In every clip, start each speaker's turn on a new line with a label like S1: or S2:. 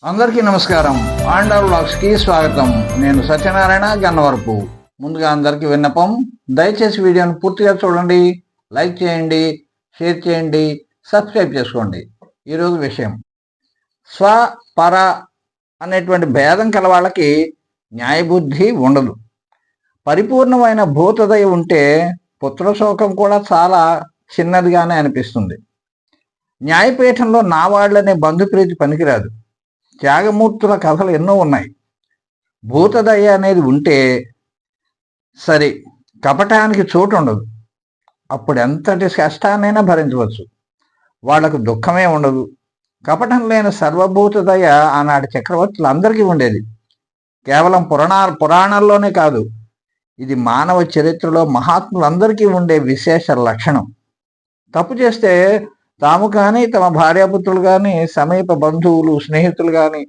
S1: అందరికీ నమస్కారం. ఆండర్ వ్లాగ్స్కి స్వాగతం. నేను సత్యనారాయణ గన్నవరపు. ముందుగా అందరికీ విన్నపం, దయచేసి వీడియోను పూర్తిగా చూడండి, లైక్ చేయండి, షేర్ చేయండి, సబ్స్క్రైబ్ చేసుకోండి. ఈరోజు విషయం, స్వ పర అనేటువంటి భేదం కల వాళ్ళకి న్యాయబుద్ధి ఉండదు. పరిపూర్ణమైన భూతదయ ఉంటే పుత్రశోకం కూడా చాలా చిన్నదిగానే అనిపిస్తుంది. న్యాయపీఠంలో నావాళ్లనే బంధుప్రీతి పనికిరాదు. త్యాగమూర్తుల కథలు ఎన్నో ఉన్నాయి. భూతదయ అనేది ఉంటే సరే, కపటానికి చోటు ఉండదు. అప్పుడు ఎంతటి కష్టాన్నైనా భరించవచ్చు. వాళ్లకు దుఃఖమే ఉండదు. కపటం లేని సర్వభూతదయ ఆనాటి చక్రవర్తులు అందరికీ ఉండేది. కేవలం పురాణాల్లోనే కాదు, ఇది మానవ చరిత్రలో మహాత్ములందరికీ ఉండే విశేష లక్షణం. తప్పు చేస్తే తాము కానీ, తమ భార్యాపుత్రులు కానీ, సమీప బంధువులు, స్నేహితులు కానీ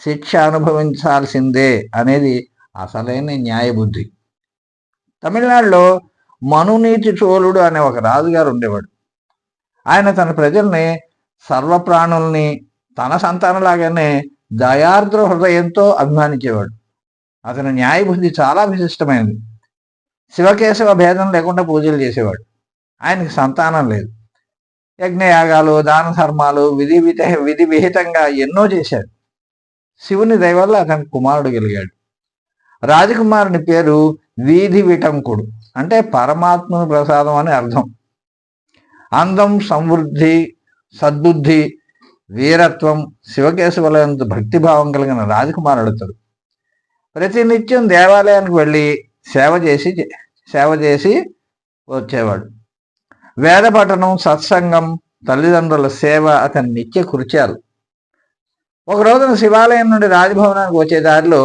S1: శిక్ష అనుభవించాల్సిందే అనేది అసలైన న్యాయబుద్ధి. తమిళనాడులో మనునీతి చోళుడు అనే ఒక రాజుగారు ఉండేవాడు. ఆయన తన ప్రజల్ని, సర్వప్రాణుల్ని తన సంతానంలాగానే దయార్ద్ర హృదయంతో అభిమానించేవాడు. అతని న్యాయబుద్ధి చాలా విశిష్టమైనది. శివకేశవ భేదం లేకుండా పూజలు చేసేవాడు. ఆయనకి సంతానం లేదు. యజ్ఞయాగాలు, దాన ధర్మాలు విధి విహితంగా ఎన్నో చేశాడు. శివుని దయ వల్ల అతనికి కుమారుడు కలిగాడు. రాజకుమారుని పేరు వీధి విటంకుడు, అంటే పరమాత్మను ప్రసాదం అని అర్థం. అందం, సమృద్ధి, సద్బుద్ధి, వీరత్వం, శివకేశవులందు భక్తిభావం కలిగిన రాజకుమారుడు అతడు. ప్రతినిత్యం దేవాలయానికి వెళ్ళి సేవ చేసి వచ్చేవాడు. వేద పఠనం, సత్సంగం, తల్లిదండ్రుల సేవ అతని నిత్య కృత్యాలు. ఒక రోజున శివాలయం నుండి రాజభవనానికి వచ్చే దారిలో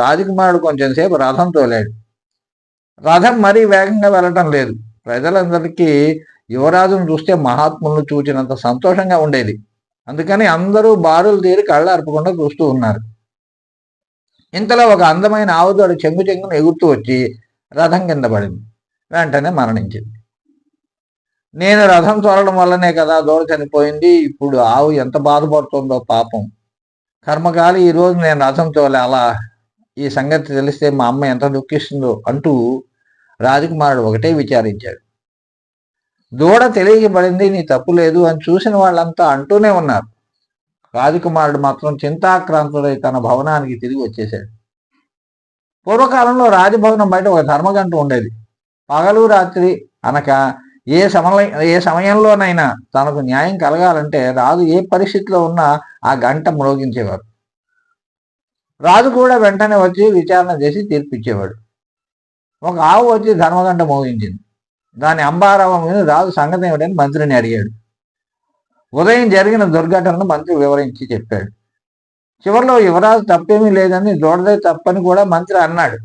S1: రాజకుమారుడు కొంచెం సేపు రథం తోలాడు. రథం మరీ వేగంగా వెళ్ళటం లేదు. ప్రజలందరికీ యువరాజును చూస్తే మహాత్ములను చూచినంత సంతోషంగా ఉండేది. అందుకని అందరూ బారులు తీరి కళ్ళు అర్పకుండా చూస్తూ ఉన్నారు. ఇంతలో ఒక అందమైన ఆవుదోడ చెంగును ఎగురుతూ వచ్చి రథం కింద పడింది. వెంటనే మరణించింది. నేను రథం తోలడం వల్లనే కదా దూడ చనిపోయింది. ఇప్పుడు ఆవు ఎంత బాధపడుతుందో పాపం. కర్మకాలి ఈరోజు నేను రథం తోలాలా, ఈ సంగతి తెలిస్తే మా అమ్మ ఎంత దుఃఖిస్తుందో అంటూ రాజకుమారుడు ఒకటే విచారించాడు. దూడ తెలియబడింది, నీ తప్పు లేదు అని చూసిన వాళ్ళంతా అంటూనే ఉన్నారు. రాజకుమారుడు మాత్రం చింతాక్రాంతుడై తన భవనానికి తిరిగి వచ్చేశాడు. పూర్వకాలంలో రాజభవనం బయట ఒక ధర్మగంట ఉండేది. పగలు రాత్రి అనక ఏ సమయంలోనైనా తనకు న్యాయం కలగాలంటే రాజు ఏ పరిస్థితిలో ఉన్నా ఆ గంట మ్రోగించేవారు. రాజు కూడా వెంటనే వచ్చి విచారణ చేసి తీర్పిచ్చేవాడు. ఒక ఆవు వచ్చి ధర్మగంట మోగించింది. దాని అంబారావం విని రాజు సంగతి ఏమిటని మంత్రిని అడిగాడు. ఉదయం జరిగిన దుర్ఘటనను మంత్రి వివరించి చెప్పాడు. చివరిలో యువరాజు తప్పేమీ లేదని, దూడదే తప్పని కూడా మంత్రి అన్నాడు.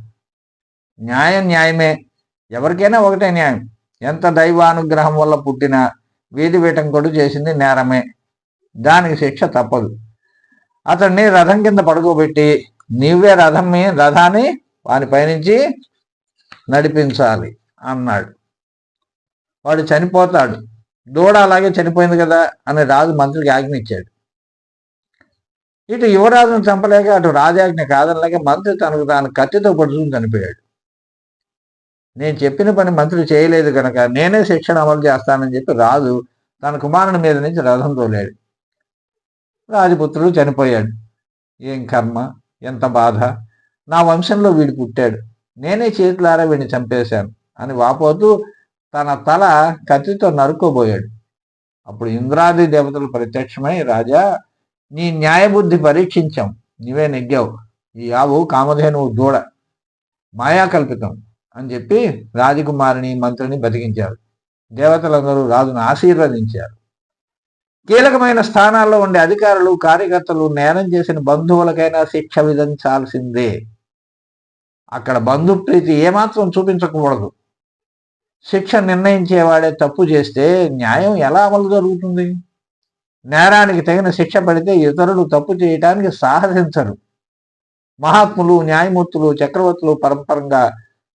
S1: న్యాయం న్యాయమే, ఎవరికైనా ఒకటే న్యాయం. ఎంత దైవానుగ్రహం వల్ల పుట్టిన వీధి వేటంకుడు చేసింది నేరమే, దానికి శిక్ష తప్పదు. అతన్ని రథం కింద పడుకోబెట్టి నీవే రథాన్ని వాని పైనుంచి నడిపించాలి అన్నాడు. వాడు చనిపోతాడు, దూడ అలాగే చనిపోయింది కదా అని రాజు మంత్రికి ఆజ్ఞ ఇచ్చాడు. ఇటు యువరాజును చంపలేక, అటు రాజాజ్ఞ కాదనలేక మంత్రి తనకు తాను కత్తితో పడుచుకుని చనిపోయాడు. నేను చెప్పిన పని మంత్రి చేయలేదు కనుక నేనే శిక్షణ అమలు చేస్తానని చెప్పి రాజు తన కుమారుని మీద నుంచి రథం తోలాడు. రాజపుత్రుడు చనిపోయాడు. ఏం కర్మ, ఎంత బాధ, నా వంశంలో వీడు పుట్టాడు, నేనే చేతులారా వీడిని చంపేశాను అని వాపోతూ తన తల కత్తితో నరుక్కోబోయాడు. అప్పుడు ఇంద్రాది దేవతలు ప్రత్యక్షమై, రాజా, నీ న్యాయబుద్ధి పరీక్షించాం, నీవే నెగ్గావు. ఈ ఆవు కామధేనువు దూడ, మాయాకల్పితం అని చెప్పి రాజకుమారిని, మంత్రిని బతికించారు. దేవతలందరూ రాజును ఆశీర్వదించారు. కీలకమైన స్థానాల్లో ఉండే అధికారులు, కార్యకర్తలు నేరం చేసిన బంధువులకైనా శిక్ష విధించాల్సిందే. అక్కడ బంధుప్రీతి ఏమాత్రం చూపించకూడదు. శిక్ష నిర్ణయించేవాడే తప్పు చేస్తే న్యాయం ఎలా అమలు జరుగుతుంది? నేరానికి తగిన శిక్ష పడితే ఇతరులు తప్పు చేయటానికి సాహసించరు. మహాత్ములు, న్యాయమూర్తులు, చక్రవర్తులు పరంపరంగా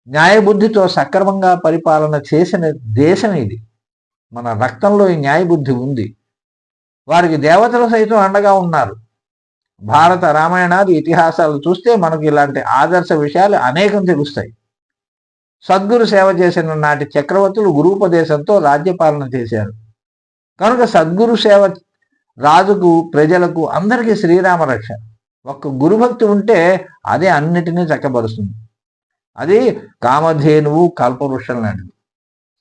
S1: న్యాయబుద్ధితో సక్రమంగా పరిపాలన చేసిన దేశం ఇది. మన రక్తంలో ఈ న్యాయబుద్ధి ఉంది. వారికి దేవతలు సైతం అండగా ఉన్నారు. భారత రామాయణాది ఇతిహాసాలు చూస్తే మనకు ఇలాంటి ఆదర్శ విషయాలు అనేకం తెలుస్తాయి. సద్గురు సేవ చేసిన నాటి చక్రవర్తులు గురూపదేశంతో రాజ్యపాలన చేశారు కనుక సద్గురు సేవ రాజుకు, ప్రజలకు, అందరికీ శ్రీరామ రక్ష. ఒక్క గురుభక్తి ఉంటే అదే అన్నిటినీ చక్కబరుస్తుంది. అది కామధేనువు కల్పవృక్షం లాంటిది.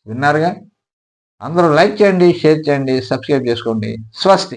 S1: విన్నారుగా? అందరూ లైక్ చేయండి, షేర్ చేయండి, సబ్స్క్రైబ్ చేసుకోండి. స్వస్తి.